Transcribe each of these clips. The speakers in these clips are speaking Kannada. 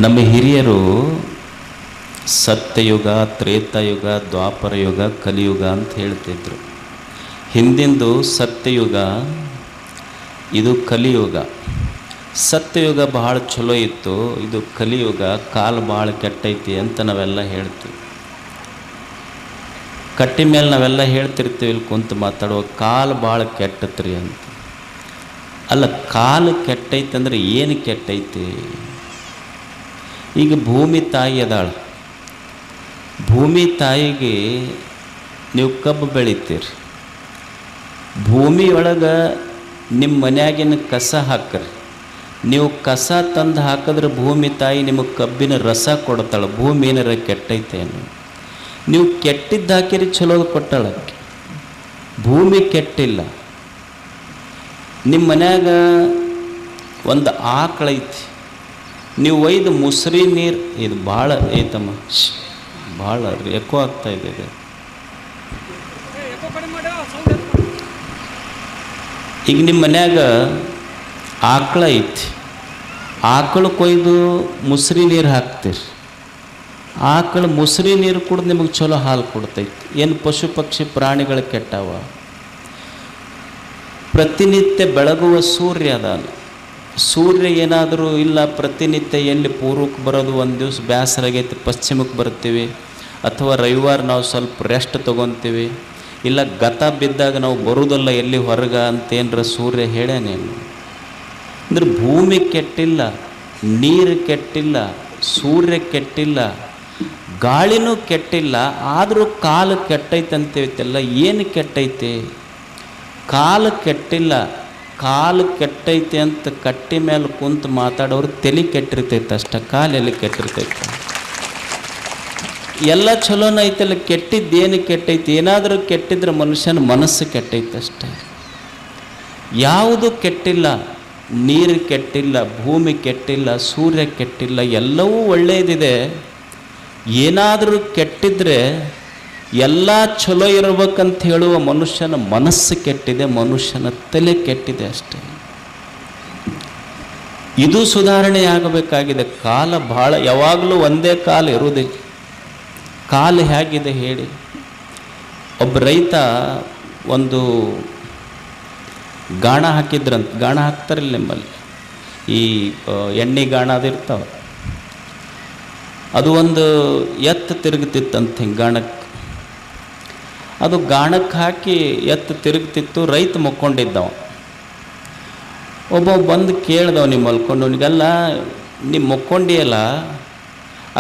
ನಮ್ಮ ಹಿರಿಯರು ಸತ್ಯಯುಗ, ತ್ರೇತಾಯುಗ, ದ್ವಾಪರ ಯುಗ, ಕಲಿಯುಗ ಅಂತ ಹೇಳ್ತಿದ್ರು. ಹಿಂದಿಂದು ಸತ್ಯಯುಗ, ಇದು ಕಲಿಯುಗ. ಸತ್ಯಯುಗ ಭಾಳ ಚಲೋ ಇತ್ತು, ಇದು ಕಲಿಯುಗ ಕಾಲ ಭಾಳ ಕೆಟ್ಟೈತಿ ಅಂತ ನಾವೆಲ್ಲ ಹೇಳ್ತೀವಿ. ಕಟ್ಟಿ ಮೇಲೆ ನಾವೆಲ್ಲ ಹೇಳ್ತಿರ್ತೀವಿ, ಇಲ್ಲಿ ಕುಂತು ಮಾತಾಡುವ ಕಾಲ ಭಾಳ ಕೆಟ್ಟತ್ರಿ ಅಂತ. ಅಲ್ಲ, ಕಾಲ ಕೆಟ್ಟೈತೆ ಅಂದರೆ ಏನು ಕೆಟ್ಟೈತಿ? ಈಗ ಭೂಮಿ ತಾಯಿ ಅದಾಳ, ಭೂಮಿ ತಾಯಿಗೆ ನೀವು ಕಬ್ಬು ಬೆಳಿತೀರಿ, ಭೂಮಿಯೊಳಗೆ ನಿಮ್ಮ ಮನ್ಯಾಗಿನ ಕಸ ಹಾಕ್ರಿ. ನೀವು ಕಸ ತಂದು ಹಾಕಿದ್ರೆ ಭೂಮಿ ತಾಯಿ ನಿಮಗೆ ಕಬ್ಬಿನ ರಸ ಕೊಡ್ತಾಳೆ. ಭೂಮಿ ಏನಾರ ಕೆಟ್ಟೈತೇನು? ನೀವು ಕೆಟ್ಟಿದ್ದು ಹಾಕಿರಿ, ಚಲೋ ಕೊಟ್ಟಾಳಕ್ಕೆ. ಭೂಮಿ ಕೆಟ್ಟಿಲ್ಲ. ನಿಮ್ಮ ಮನ್ಯಾಗ ಒಂದು ಆಕಳೈತಿ, ನೀವು ಒಯ್ದು ಮುಸ್ರಿ ನೀರು, ಇದು ಭಾಳ ಐತಮ್ಮ, ಭಾಳ ಎಕೋ ಆಗ್ತಾ ಇದೆ ಇದು. ಈಗ ನಿಮ್ಮ ಮನ್ಯಾಗ ಆಕಳ ಐತಿ, ಆಕಳು ಕೊಯ್ದು ಮುಸ್ರಿ ನೀರು ಹಾಕ್ತೀರಿ. ಆಕಳು ಮುಸ್ರಿ ನೀರು ಕುಡ್ದು ನಿಮಗೆ ಚಲೋ ಹಾಲು ಕೊಡ್ತೈತಿ. ಏನು ಪಶು ಪಕ್ಷಿ ಪ್ರಾಣಿಗಳು ಕೆಟ್ಟವ? ಪ್ರತಿನಿತ್ಯ ಬೆಳಗುವ ಸೂರ್ಯ ಅದಾನ. ಸೂರ್ಯ ಏನಾದರೂ ಇಲ್ಲ, ಪ್ರತಿನಿತ್ಯ ಎಲ್ಲಿ ಪೂರ್ವಕ್ಕೆ ಬರೋದು, ಒಂದು ದಿವಸ ಬೇಸರಾಗೈತಿ ಪಶ್ಚಿಮಕ್ಕೆ ಬರ್ತೀವಿ, ಅಥವಾ ರವಿವಾರ ನಾವು ಸ್ವಲ್ಪ ರೆಸ್ಟ್ ತೊಗೊತೀವಿ, ಇಲ್ಲ ಗತ ಬಿದ್ದಾಗ ನಾವು ಬರುವುದಲ್ಲ ಎಲ್ಲಿ ಹೊರಗೆ ಅಂತೇನ್ರ ಸೂರ್ಯ ಹೇಳ್ಯಾನೇನು? ಅಂದ್ರೆ ಭೂಮಿ ಕೆಟ್ಟಿಲ್ಲ, ನೀರು ಕೆಟ್ಟಿಲ್ಲ, ಸೂರ್ಯ ಕೆಟ್ಟಿಲ್ಲ, ಗಾಳಿನೂ ಕೆಟ್ಟಿಲ್ಲ, ಆದರೂ ಕಾಲ ಕೆಟ್ಟೈತೆ ಅಂತೇಳ್ತಿಲ್ಲ. ಏನು ಕೆಟ್ಟೈತೆ? ಕಾಲ ಕೆಟ್ಟಿಲ್ಲ. ಕಾಲು ಕೆಟ್ಟೈತೆ ಅಂತ ಕಟ್ಟಿ ಮೇಲೆ ಕುಂತು ಮಾತಾಡೋರು ತಲೆ ಕೆಟ್ಟಿರ್ತೈತೆ ಅಷ್ಟ, ಕಾಲೆಲ್ಲಿ ಕೆಟ್ಟಿರ್ತೈತೆ? ಎಲ್ಲ ಚಲೋನ ಐತಲ್ಲ, ಕೆಟ್ಟಿದ್ದೇನು ಕೆಟ್ಟೈತಿ? ಏನಾದರೂ ಕೆಟ್ಟಿದ್ರೆ ಮನುಷ್ಯನ ಮನಸ್ಸು ಕೆಟ್ಟೈತೆ ಅಷ್ಟೆ. ಯಾವುದು ಕೆಟ್ಟಿಲ್ಲ. ನೀರು ಕೆಟ್ಟಿಲ್ಲ, ಭೂಮಿ ಕೆಟ್ಟಿಲ್ಲ, ಸೂರ್ಯ ಕೆಟ್ಟಿಲ್ಲ, ಎಲ್ಲವೂ ಒಳ್ಳೆಯದಿದೆ. ಏನಾದರೂ ಕೆಟ್ಟಿದ್ರೆ ಎಲ್ಲ ಚಲೋ ಇರಬೇಕಂತ ಹೇಳುವ ಮನುಷ್ಯನ ಮನಸ್ಸು ಕೆಟ್ಟಿದೆ, ಮನುಷ್ಯನ ತಲೆ ಕೆಟ್ಟಿದೆ ಅಷ್ಟೇ. ಇದು ಸುಧಾರಣೆ ಆಗಬೇಕಾಗಿದೆ. ಕಾಲ ಭಾಳ, ಯಾವಾಗಲೂ ಒಂದೇ ಕಾಲ ಇರುವುದಿಲ್ಲ. ಕಾಲ ಹೇಗಿದೆ ಹೇಳಿ? ಒಬ್ಬ ರೈತ ಒಂದು ಗಾಣ ಹಾಕಿದ್ರಂತ. ಗಾಣ ಹಾಕ್ತಾರಿಲ್ಲ ನಿಮ್ಮಲ್ಲಿ, ಈ ಎಣ್ಣೆ ಗಾಣ ಅದಿರ್ತಾವೆ. ಅದು ಒಂದು ಎತ್ತು ತಿರುಗ್ತಿತ್ತಂತ ಹಿಂಗೆ ಗಾಣಕ್ಕೆ. ಅದು ಗಾಣಕ್ಕೆ ಹಾಕಿ ಎತ್ತು ತಿರುಗ್ತಿತ್ತು. ರೈತ ಮಕ್ಕೊಂಡಿದ್ದವ. ಒಬ್ಬ ಬಂದು ಕೇಳ್ದವ, ನೀವು ಮಲ್ಕೊಂಡವನಿಗೆಲ್ಲ ನಿಮ್ಮ ಮಕ್ಕೊಂಡಿಯಲ್ಲ,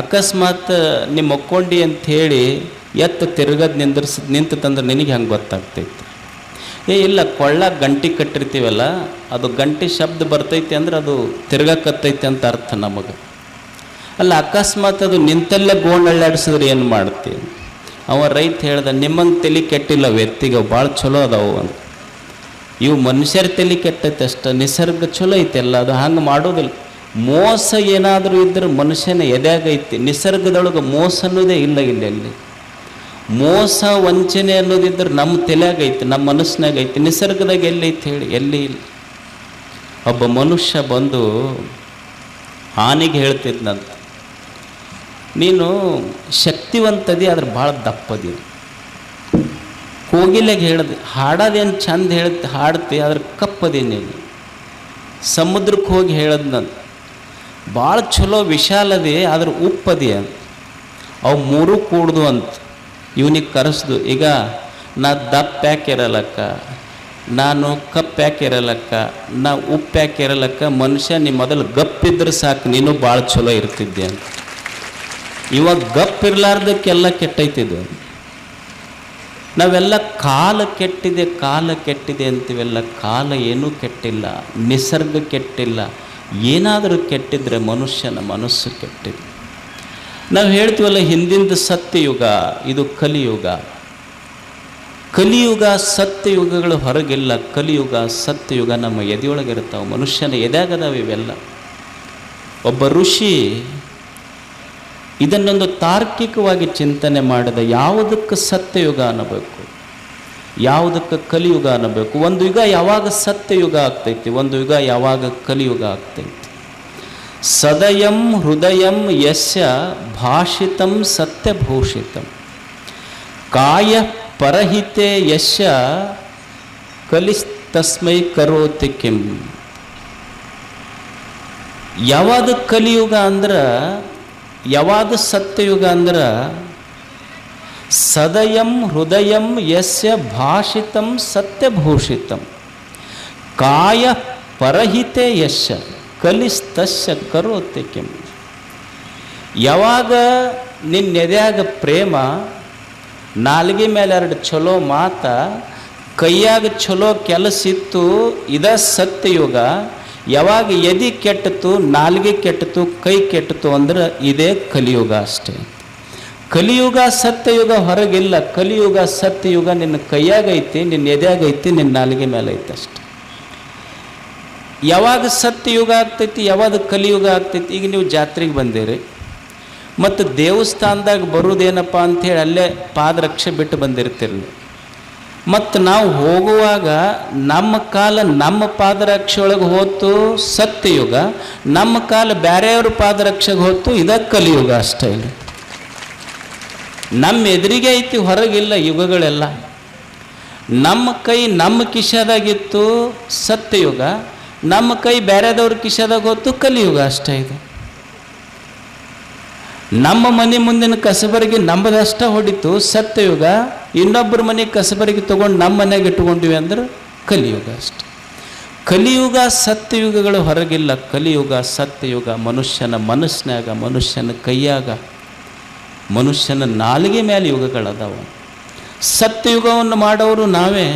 ಅಕಸ್ಮಾತ್ ನಿಮ್ಮ ಮಕ್ಕೊಂಡಿ ಅಂಥೇಳಿ ಎತ್ತು ತಿರುಗದು ನಿಂತಂದ್ರೆ ನಿನಗೆ ಹೆಂಗೆ ಗೊತ್ತಾಗ್ತೈತಿ? ಇಲ್ಲ, ಕೊಳ್ಳ ಗಂಟಿ ಕಟ್ಟಿರ್ತೀವಲ್ಲ, ಅದು ಗಂಟಿ ಶಬ್ದ ಬರ್ತೈತಿ ಅಂದ್ರೆ ಅದು ತಿರ್ಗಕತ್ತೈತಿ ಅಂತ ಅರ್ಥ ನಮಗೆ. ಅಲ್ಲ, ಅಕಸ್ಮಾತ್ ಅದು ನಿಂತಲ್ಲೇ ಗೋಣಳ್ಳಾಡಿಸಿದ್ರೆ ಏನು ಮಾಡ್ತೀವಿ? ಅವ ರೈತ ಹೇಳ್ದ, ನಿಮ್ಮಂಗೆ ತಲೆ ಕೆಟ್ಟಿಲ್ಲ ಎತ್ತಿಗೆ, ಭಾಳ ಚಲೋ ಅದಾವು ಅಂತ. ಇವು ಮನುಷ್ಯರ ತಲೆ ಕೆಟ್ಟೈತೆ ಅಷ್ಟ, ನಿಸರ್ಗ ಚಲೋ ಐತೆ ಎಲ್ಲ, ಅದು ಹಂಗೆ ಮಾಡೋದಿಲ್ಲ. ಮೋಸ ಏನಾದರೂ ಇದ್ರೆ ಮನುಷ್ಯನ ಎದೆಯಾಗೈತಿ. ನಿಸರ್ಗದೊಳಗೆ ಮೋಸ ಅನ್ನೋದೇ ಇಲ್ಲ. ಇಲ್ಲಿ ಮೋಸ ವಂಚನೆ ಅನ್ನೋದಿದ್ರೆ ನಮ್ಮ ತಲೆಯಾಗೈತಿ, ನಮ್ಮ ಮನಸ್ಸಿನಾಗೈತಿ. ನಿಸರ್ಗದಾಗ ಎಲ್ಲೈತಿ ಹೇಳಿ? ಎಲ್ಲಿ ಇಲ್ಲ. ಒಬ್ಬ ಮನುಷ್ಯ ಬಂದು ಆನೆಗೆ ಹೇಳ್ತಿದ್ನಂತ, ನೀನು ಶಕ್ತಿವಂತದಿ, ಆದ್ರೆ ಭಾಳ ದಪ್ಪದಿ. ಕೋಗಿಲೆಗೆ ಹೇಳ್ದೆ, ಹಾಡೋದೇನು ಚಂದ ಹಾಡ್ತಿ, ಆದ್ರೆ ಕಪ್ಪದಿ ನೀನು. ಸಮುದ್ರಕ್ಕೆ ಹೋಗಿ ಹೇಳದ್ನಂತ, ಭಾಳ ಚಲೋ ವಿಶಾಲದಿ, ಆದ್ರೆ ಉಪ್ಪದಿ ಅಂತ. ಅವು ಮೂರೂ ಕೂಡ್ದು ಅಂತ ಇವನಿಗೆ ಕರೆಸ್ದು. ಈಗ ನಾ ದಪ್ಪ ಯಾಕೆ ಇರಲಕ್ಕ, ನಾನು ಕಪ್ಪು ಯಾಕೆ ಇರಲಕ್ಕ, ನಾ ಉಪ್ಪು ಯಾಕೆ ಇರಲಕ್ಕ? ಮನುಷ್ಯ ನೀ ಮೊದಲು ಗಪ್ಪಿದ್ರೆ ಸಾಕು, ನೀನು ಭಾಳ ಚಲೋ ಇರ್ತಿದ್ದೆ ಅಂತ. ಇವಾಗ ಗಪ್ಪಿರ್ಲಾರ್ದಕ್ಕೆಲ್ಲ ಕೆಟ್ಟೈತಿದ್ದು. ನಾವೆಲ್ಲ ಕಾಲ ಕೆಟ್ಟಿದೆ, ಕಾಲ ಕೆಟ್ಟಿದೆ ಅಂತೀವೆಲ್ಲ. ಕಾಲ ಏನೂ ಕೆಟ್ಟಿಲ್ಲ, ನಿಸರ್ಗ ಕೆಟ್ಟಿಲ್ಲ. ಏನಾದರೂ ಕೆಟ್ಟಿದ್ರೆ ಮನುಷ್ಯನ ಮನಸ್ಸು ಕೆಟ್ಟಿದೆ. ನಾವು ಹೇಳ್ತೀವಲ್ಲ, ಹಿಂದಿಂದ ಸತ್ಯಯುಗ, ಇದು ಕಲಿಯುಗ. ಕಲಿಯುಗ ಸತ್ಯಯುಗಗಳು ಹೊರಗಿಲ್ಲ. ಕಲಿಯುಗ ಸತ್ಯಯುಗ ನಮ್ಮ ಎದೆಯೊಳಗಿರ್ತಾವೆ, ಮನುಷ್ಯನ ಎದೆಯಾಗದಾವೆ ಇವೆಲ್ಲ. ಒಬ್ಬ ಋಷಿ ಇದನ್ನೊಂದು ತಾರ್ಕಿಕವಾಗಿ ಚಿಂತನೆ ಮಾಡಿದ. ಯಾವುದಕ್ಕೆ ಸತ್ಯಯುಗ ಅನ್ನಬೇಕು, ಯಾವುದಕ್ಕೆ ಕಲಿಯುಗ ಅನ್ನಬೇಕು? ಒಂದು ಯುಗ ಯಾವಾಗ ಸತ್ಯಯುಗ ಆಗ್ತೈತಿ, ಒಂದು ಯುಗ ಯಾವಾಗ ಕಲಿಯುಗ ಆಗ್ತೈತಿ? ಸದಯಂ ಹೃದಯಂ ಯಸ್ಯ ಭಾಷಿತಂ ಸತ್ಯಭೂಷಿತಂ ಕಾಯ ಪರಹಿತೆ ಯಸ್ಯ ಕಲಿಸ್ತಸ್ಮೈ ಕರೋತಿ ಕಿಂ. ಯಾವಾದ ಕಲಿಯುಗ ಅಂದ್ರೆ, ಯಾವಾದ ಸತ್ಯಯುಗ ಅಂದ್ರೆ, ಸದಯಂ ಹೃದಯಂ ಯಸ್ಯ ಭಾಷಿತಂ ಸತ್ಯಭೂಷಿತಂ ಕಾಯ ಪರಹಿತೆ ಯಸ್ಯ ಕಲಿಸ್ತಸ್ಯ ಕರೋತಿ ಕಿಂ. ಯಾವಾಗ ನಿನ್ನೆದ್ಯಾಗ ಪ್ರೇಮ, ನಾಲ್ಗೆ ಮೇಲೆ 2 ಚಲೋ ಮಾತ, ಕೈಯಾಗ ಚಲೋ ಕೆಲಸ ಇತ್ತು, ಇದ ಸತ್ಯಯುಗ. ಯಾವಾಗ ಎದಿ ಕೆಟ್ಟಿತು, ನಾಲ್ಗೆ ಕೆಟ್ಟಿತು, ಕೈ ಕೆಟ್ಟಿತು ಅಂದ್ರೆ ಇದೇ ಕಲಿಯುಗ ಅಷ್ಟೇ. ಕಲಿಯುಗ ಸತ್ಯಯುಗ ಹೊರಗಿಲ್ಲ. ಕಲಿಯುಗ ಸತ್ಯಯುಗ ನಿನ್ನ ಕೈಯಾಗೈತಿ, ನಿನ್ನ ಎದ್ಯಾಗೈತಿ, ನಿನ್ನ ನಾಲಿಗೆ ಮೇಲೆ ಐತಿ ಅಷ್ಟೆ. ಯಾವಾಗ ಸತ್ಯಯುಗ ಆಗ್ತೈತಿ, ಯಾವಾಗ ಕಲಿಯುಗ ಆಗ್ತೈತಿ. ಈಗ ನೀವು ಜಾತ್ರೆಗೆ ಬಂದಿರಿ, ಮತ್ತು ದೇವಸ್ಥಾನದಾಗ ಬರುವುದೇನಪ್ಪ ಅಂಥೇಳಿ ಅಲ್ಲೇ ಪಾದರಕ್ಷೆ ಬಿಟ್ಟು ಬಂದಿರ್ತೀರಿ. ಮತ್ತು ನಾವು ಹೋಗುವಾಗ ನಮ್ಮ ಕಾಲ ನಮ್ಮ ಪಾದರಕ್ಷೆ ಒಳಗೆ ಹೋತು ಸತ್ಯಯುಗ, ನಮ್ಮ ಕಾಲ ಬೇರೆಯವ್ರ ಪಾದರಕ್ಷೆಗೆ ಹೋತು ಇದ ಕಲಿಯುಗ ಅಷ್ಟೇ. ಇಲ್ಲ, ನಮ್ಮ ಎದುರಿಗೆ ಐತಿ, ಹೊರಗಿಲ್ಲ ಯುಗಗಳೆಲ್ಲ. ನಮ್ಮ ಕೈ ನಮ್ಮ ಕಿಶದಾಗಿತ್ತು ಸತ್ಯಯುಗ, ನಮ್ಮ ಕೈ ಬೇರೆದವ್ರ ಕಿಶದಾಗ ಹೋತು ಕಲಿಯುಗ ಅಷ್ಟೇ. ಇದೆ ನಮ್ಮ ಮನೆ ಮುಂದಿನ ಕಸಬರಿಗೆ ನಮ್ಮದಷ್ಟ ಹೊಡಿತು ಸತ್ಯಯುಗ, ಇನ್ನೊಬ್ಬರ ಮನೆ ಕಸಬರಿಗೆ ತೊಗೊಂಡು ನಮ್ಮ ಮನೆಗೆ ಇಟ್ಕೊಂಡಿವಿ ಅಂದ್ರೆ ಕಲಿಯುಗ ಅಷ್ಟೆ. ಕಲಿಯುಗ ಸತ್ಯಯುಗಗಳು ಹೊರಗಿಲ್ಲ. ಕಲಿಯುಗ ಸತ್ಯಯುಗ ಮನುಷ್ಯನ ಮನಸ್ಸಿನಾಗ, ಮನುಷ್ಯನ ಕೈಯಾಗ, ಮನುಷ್ಯನ ನಾಲಿಗೆ ಮೇಲೆ ಯುಗಗಳದಾವ. ಸತ್ಯಯುಗವನ್ನು ಮಾಡೋರು ನಾವೇ,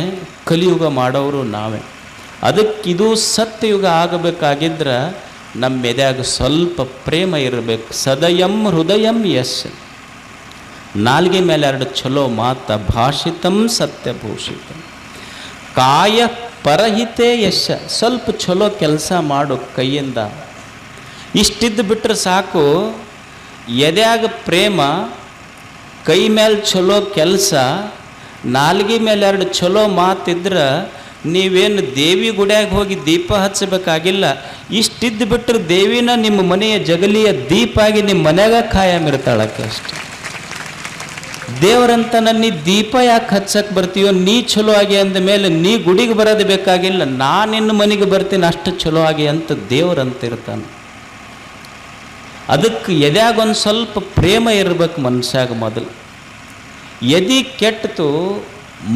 ಕಲಿಯುಗ ಮಾಡೋರು ನಾವೇ. ಅದಕ್ಕಿದು ಸತ್ಯಯುಗ ಆಗಬೇಕಾಗಿದ್ರೆ ನಮ್ಮ ಎದ್ಯಾಗ ಸ್ವಲ್ಪ ಪ್ರೇಮ ಇರಬೇಕು. ಸದಯಂ ಹೃದಯಂ ಯಶ್, ನಾಲ್ಗೆ ಮೇಲೆ 2 ಚಲೋ ಮಾತ, ಭಾಷಿತಂ ಸತ್ಯಭೂಷಿತಂ ಕಾಯ ಪರಹಿತೆ ಯಶ, ಸ್ವಲ್ಪ ಚಲೋ ಕೆಲಸ ಮಾಡು ಕೈಯಿಂದ. ಇಷ್ಟಿದ್ದು ಬಿಟ್ಟರೆ ಸಾಕು. ಎದ್ಯಾಗ ಪ್ರೇಮ, ಕೈ ಮೇಲೆ ಚಲೋ ಕೆಲಸ, ನಾಲ್ಗೆ ಮೇಲೆ 2 ಚಲೋ ಮಾತಿದ್ರೆ ನೀವೇನು ದೇವಿ ಗುಡಿಯಾಗ ಹೋಗಿ ದೀಪ ಹಚ್ಚಬೇಕಾಗಿಲ್ಲ. ಇಷ್ಟಿದ್ದು ಬಿಟ್ಟರೆ ದೇವಿನ ನಿಮ್ಮ ಮನೆಯ ಜಗಲಿಯ ದೀಪ ಆಗಿ ನಿಮ್ಮ ಮನೆಯಾಗ ಖಾಯಂ ಇರ್ತಾಳಕ್ಕೆ ಅಷ್ಟೆ. ದೇವರಂತ ನೀ ದೀಪ ಯಾಕೆ ಹಚ್ಚಕ್ಕೆ ಬರ್ತೀಯೋ, ನೀ ಚಲೋ ಆಗಿ ಅಂದ ಮೇಲೆ ನೀ ಗುಡಿಗೆ ಬರೋದು ಬೇಕಾಗಿಲ್ಲ, ನಾನು ನಿನ್ನ ಮನೆಗೆ ಬರ್ತೀನಿ ಅಷ್ಟು ಚಲೋ ಆಗಿ ಅಂತ ದೇವರಂತ ಇರ್ತಾನೆ. ಅದಕ್ಕೆ ಎದ್ಯಾಗ ಒಂದು ಸ್ವಲ್ಪ ಪ್ರೇಮ ಇರ್ಬೇಕು ಮನುಷ್ಯಾಗ ಮೊದಲು. ಎದಿ ಕೆಟ್ಟಿತು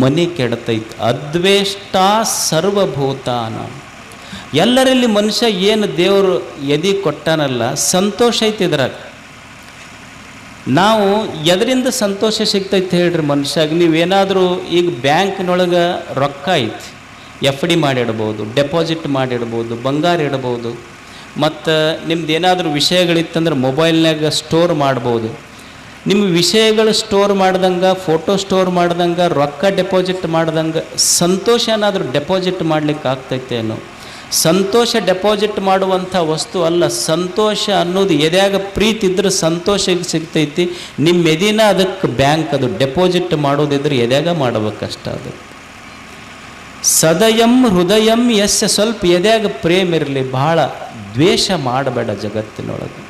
ಮನೆ ಕೆಡತೈತಿ. ಅದ್ವೇಷ್ಟ ಸರ್ವಭೂತಾನ, ಎಲ್ಲರಲ್ಲಿ ಮನುಷ್ಯ ಏನು ದೇವರು ಎದಿ ಕೊಟ್ಟಾನಲ್ಲ ಸಂತೋಷ ಐತಿ. ಇದ್ರಾಗ ನಾವು ಎದರಿಂದ ಸಂತೋಷ ಸಿಗ್ತೈತೆ ಹೇಳ್ರಿ ಮನುಷ್ಯಾಗ. ನೀವೇನಾದರೂ ಈಗ ಬ್ಯಾಂಕ್ನೊಳಗೆ ರೊಕ್ಕ ಐತಿ, FD ಮಾಡಿಡ್ಬೋದು, ಡೆಪಾಸಿಟ್ ಮಾಡಿಡ್ಬೋದು, ಬಂಗಾರ ಇಡ್ಬೋದು, ಮತ್ತು ನಿಮ್ದು ಏನಾದರೂ ವಿಷಯಗಳಿತ್ತಂದ್ರೆ ಮೊಬೈಲ್ನಾಗ ಸ್ಟೋರ್ ಮಾಡ್ಬೋದು. ನಿಮ್ಮ ವಿಷಯಗಳು ಸ್ಟೋರ್ ಮಾಡ್ದಂಗೆ, ಫೋಟೋ ಸ್ಟೋರ್ ಮಾಡ್ದಂಗೆ, ರೊಕ್ಕ ಡೆಪಾಸಿಟ್ ಮಾಡ್ದಂಗೆ ಸಂತೋಷ ಏನಾದರೂ ಡೆಪಾಸಿಟ್ ಮಾಡ್ಲಿಕ್ಕೆ ಆಗ್ತೈತೇನೋ? ಸಂತೋಷ ಡೆಪಾಸಿಟ್ ಮಾಡುವಂಥ ವಸ್ತು ಅಲ್ಲ. ಸಂತೋಷ ಅನ್ನೋದು ಎದ್ಯಾಗ ಪ್ರೀತಿ ಇದ್ರೆ ಸಂತೋಷ ಸಿಗ್ತೈತಿ. ನಿಮ್ಮ ಎದಿನ ಅದಕ್ಕೆ ಬ್ಯಾಂಕ್, ಅದು ಡೆಪಾಸಿಟ್ ಮಾಡೋದಿದ್ರೆ ಎದ್ಯಾಗ ಮಾಡಬೇಕಷ್ಟ. ಅದು ಸದಯಂ ಹೃದಯಂ ಯಸ್ಯ, ಸ್ವಲ್ಪ ಎದ್ಯಾಗ ಪ್ರೇಮ ಇರಲಿ, ಬಹಳ ದ್ವೇಷ ಮಾಡಬೇಡ ಜಗತ್ತಿನೊಳಗೆ.